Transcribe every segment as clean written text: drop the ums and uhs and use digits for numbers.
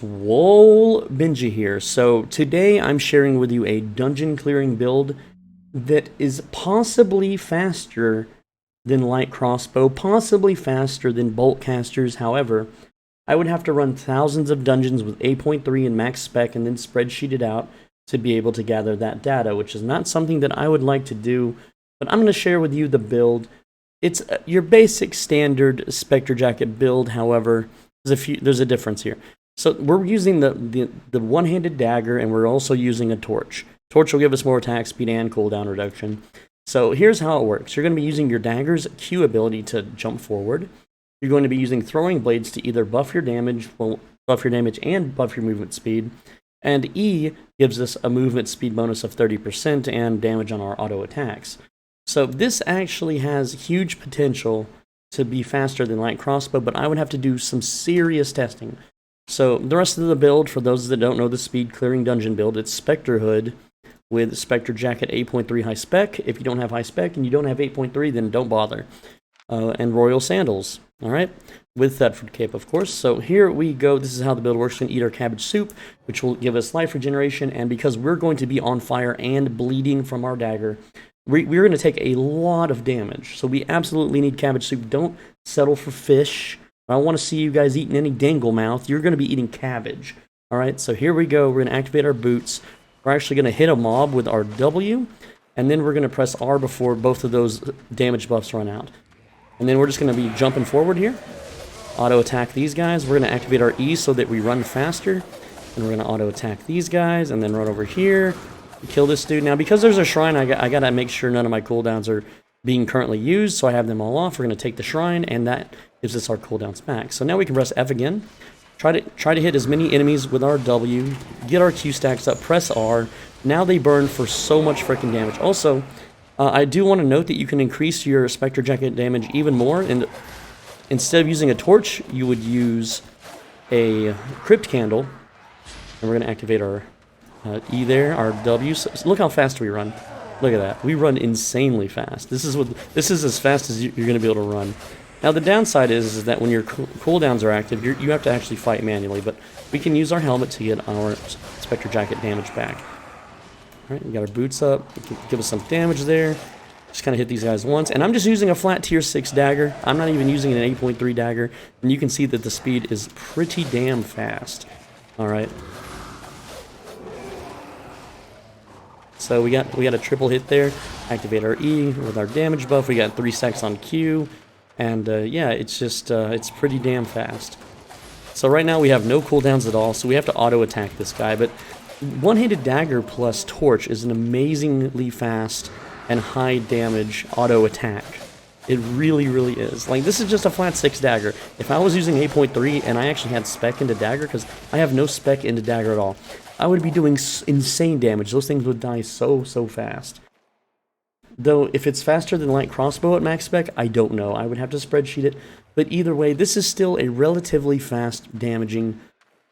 SwoleBenji here. So today I'm sharing with you a dungeon clearing build that is possibly faster than light crossbow, possibly faster than bolt casters. However, I would have to run thousands of dungeons with 8.3 and max spec and then spreadsheet it out to be able to gather that data, which is not something that I would like to do, but I'm going to share with you the build. It's your basic standard Spectre Jacket build. However, there's a difference here. So we're using the one-handed dagger, and we're also using a torch. Torch will give us more attack speed and cooldown reduction. So here's how it works. You're going to be using your dagger's Q ability to jump forward. You're going to be using throwing blades to either buff your damage, and buff your movement speed. And E gives us a movement speed bonus of 30% and damage on our auto attacks. So this actually has huge potential to be faster than light crossbow, but I would have to do some serious testing. So the rest of the build, for those that don't know the speed clearing dungeon build, it's Spectre Hood with Spectre Jacket 8.3 high spec. If you don't have high spec and you don't have 8.3, then don't bother. And Royal Sandals, all right? With Thetford Cape, of course. So here we go. This is how the build works. We're going to eat our cabbage soup, which will give us life regeneration. And because we're going to be on fire and bleeding from our dagger, we're going to take a lot of damage. So we absolutely need cabbage soup. Don't settle for fish. I don't want to see you guys eating any dangle mouth. You're going to be eating cabbage. All right, so here we go. We're going to activate our boots. We're actually going to hit a mob with our W, and then we're going to press R before both of those damage buffs run out. And then we're just going to be jumping forward here. Auto attack these guys. We're going to activate our E so that we run faster. And we're going to auto attack these guys, and then run over here. Kill this dude. Now, because there's a shrine, I got to make sure none of my cooldowns are being currently used, so I have them all off. We're going to take the shrine, and that gives us our cooldowns back. So now we can press F again. Try to hit as many enemies with our W. Get our Q stacks up. Press R. Now they burn for so much freaking damage. Also, I do want to note that you can increase your Spectre Jacket damage even more. And instead of using a torch, you would use a Crypt Candle. And we're going to activate our E there, our W. So look how fast we run. Look at that. We run insanely fast. This is as fast as you're going to be able to run. Now the downside is that when your cooldowns are active, you have to actually fight manually, but we can use our helmet to get our Spectre Jacket damage back. Alright, we got our boots up. We can give us some damage there. Just kind of hit these guys once. And I'm just using a flat tier 6 dagger. I'm not even using an 8.3 dagger. And you can see that the speed is pretty damn fast. Alright. So we got a triple hit there. Activate our E with our damage buff. We got 3 stacks on Q. And yeah, it's just, it's pretty damn fast. So right now we have no cooldowns at all, so we have to auto-attack this guy. But one-handed dagger plus torch is an amazingly fast and high damage auto-attack. It really, really is. Like, this is just a flat 6 dagger. If I was using 8.3 and I actually had spec into dagger, because I have no spec into dagger at all, I would be doing insane damage. Those things would die so fast. Though, if it's faster than light crossbow at max spec, I don't know. I would have to spreadsheet it. But either way, this is still a relatively fast, damaging,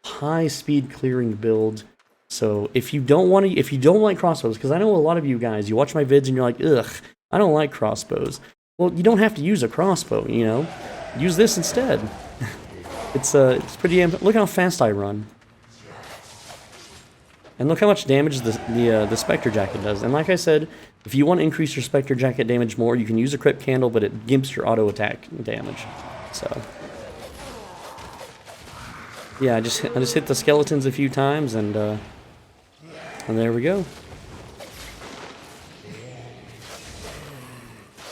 high-speed clearing build. So if you don't like crossbows, because I know a lot of you guys, you watch my vids and you're like, ugh, I don't like crossbows. Well, you don't have to use a crossbow, you know? Use this instead. It's pretty damn... Look how fast I run. And look how much damage the Spectre Jacket does. And like I said, if you want to increase your Spectre Jacket damage more, you can use a Crypt Candle, but it gimps your auto attack damage. So yeah, I just hit the skeletons a few times, and there we go.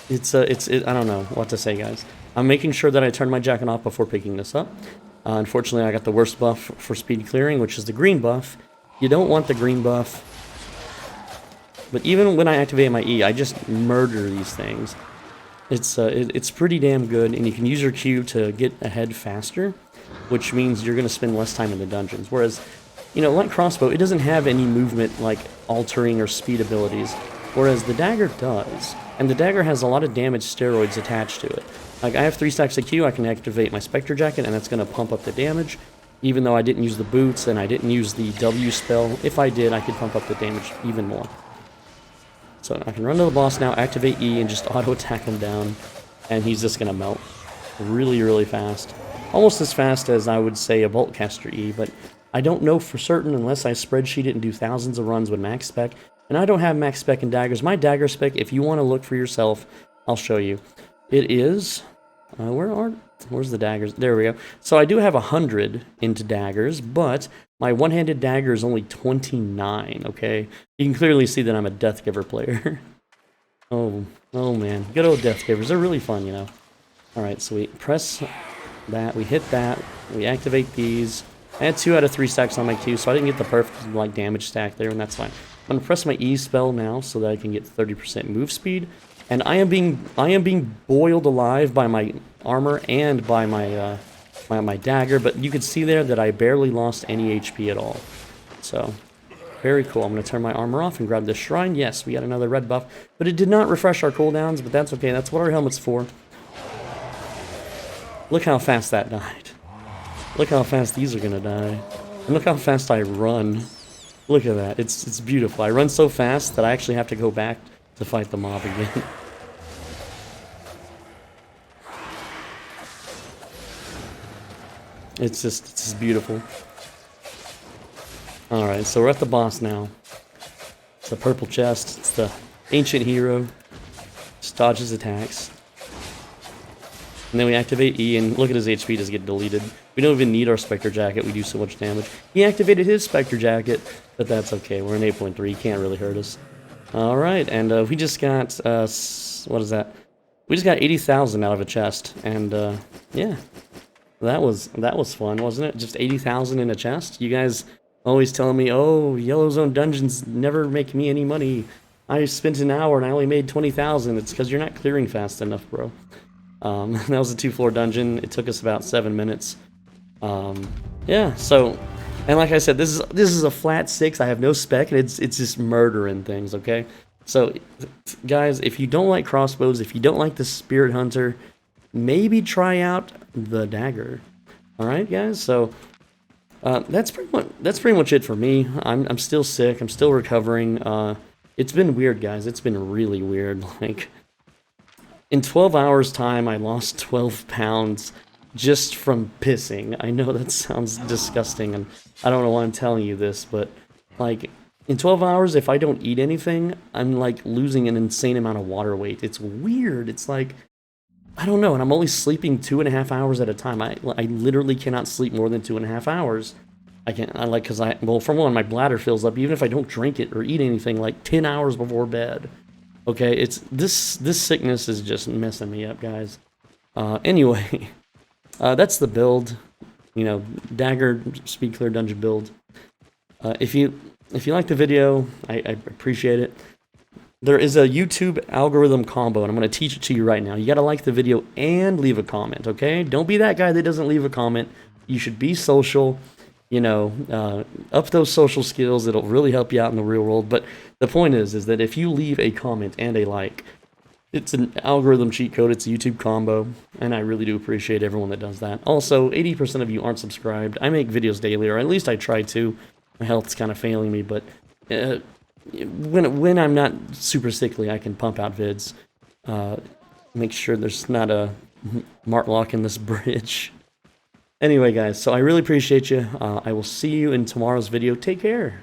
I don't know what to say, guys. I'm making sure that I turn my jacket off before picking this up. Unfortunately, I got the worst buff for speed clearing, which is the green buff. You don't want the green buff. But even when I activate my E, I just murder these things. It's pretty damn good, and you can use your Q to get ahead faster, which means you're going to spend less time in the dungeons. Whereas, you know, like crossbow, it doesn't have any movement like altering or speed abilities, whereas the dagger does. And the dagger has a lot of damage steroids attached to it. Like, I have 3 stacks of Q, I can activate my Spectre Jacket, and that's going to pump up the damage. Even though I didn't use the boots and I didn't use the W spell, if I did, I could pump up the damage even more. So I can run to the boss now, activate E, and just auto-attack him down, and he's just going to melt really, really fast. almost as fast as I would say a boltcaster E, but I don't know for certain unless I spreadsheet it and do thousands of runs with max spec. And I don't have max spec in daggers. My dagger spec, if you want to look for yourself, I'll show you. It is... where's the daggers? There we go. So I do have 100 into daggers, but my one-handed dagger is only 29, okay? You can clearly see that I'm a Deathgiver player. oh man. Good old Deathgivers. They're really fun, you know. Alright, so we press that, we hit that, we activate these. I had 2 out of 3 stacks on my Q, so I didn't get the perfect like damage stack there, and that's fine. I'm gonna press my E spell now so that I can get 30% move speed. And I am being boiled alive by my armor and by my my dagger, but you can see there that I barely lost any HP at all. So, very cool. I'm going to turn my armor off and grab this shrine. Yes, we got another red buff, but it did not refresh our cooldowns, but that's okay. That's what our helmet's for. Look how fast that died. Look how fast these are going to die. And look how fast I run. Look at that. It's beautiful. I run so fast that I actually have to go back to fight the mob again. It's just beautiful. Alright, so we're at the boss now. It's the purple chest. It's the ancient hero. Just dodges attacks. And then we activate E, and look at his HP just get deleted. We don't even need our Spectre Jacket. We do so much damage. He activated his Spectre Jacket, but that's okay. We're in 8.3. He can't really hurt us. Alright, and we just got, what is that? We just got 80,000 out of a chest, and, yeah. That was fun, wasn't it? Just 80,000 in a chest? You guys always telling me, oh, Yellow Zone dungeons never make me any money. I spent an hour and I only made 20,000. It's because you're not clearing fast enough, bro. That was a 2-floor dungeon. It took us about 7 minutes. Yeah, so... And like I said, this is a flat 6. I have no spec, and it's just murdering things, okay? So, guys, if you don't like crossbows, if you don't like the Spirit Hunter, maybe try out the Dagger. All right, guys. So that's pretty much it for me. I'm still sick. I'm still recovering. It's been weird, guys. It's been really weird. Like in 12 hours time, I lost 12 pounds just from pissing. I know that sounds disgusting, and I don't know why I'm telling you this, but like in 12 hours, if I don't eat anything, I'm like losing an insane amount of water weight. It's weird. It's like, I don't know, and I'm only sleeping 2.5 hours at a time. I literally cannot sleep more than 2.5 hours. Well, for one, my bladder fills up even if I don't drink it or eat anything like 10 hours before bed. Okay, it's this sickness is just messing me up, guys. Anyway, that's the build. You know, Dagger Speed Clear Dungeon build. If you like the video, I appreciate it. There is a YouTube algorithm combo, and I'm going to teach it to you right now. You got to like the video and leave a comment, okay? Don't be that guy that doesn't leave a comment. You should be social, you know, up those social skills. It'll really help you out in the real world. But the point is that if you leave a comment and a like, it's an algorithm cheat code. It's a YouTube combo, and I really do appreciate everyone that does that. Also, 80% of you aren't subscribed. I make videos daily, or at least I try to. My health's kind of failing me, but... when I'm not super sickly, I can pump out vids. Make sure there's not a Mark lock in this bridge. Anyway, guys, so I really appreciate you. I will see you in tomorrow's video. Take care.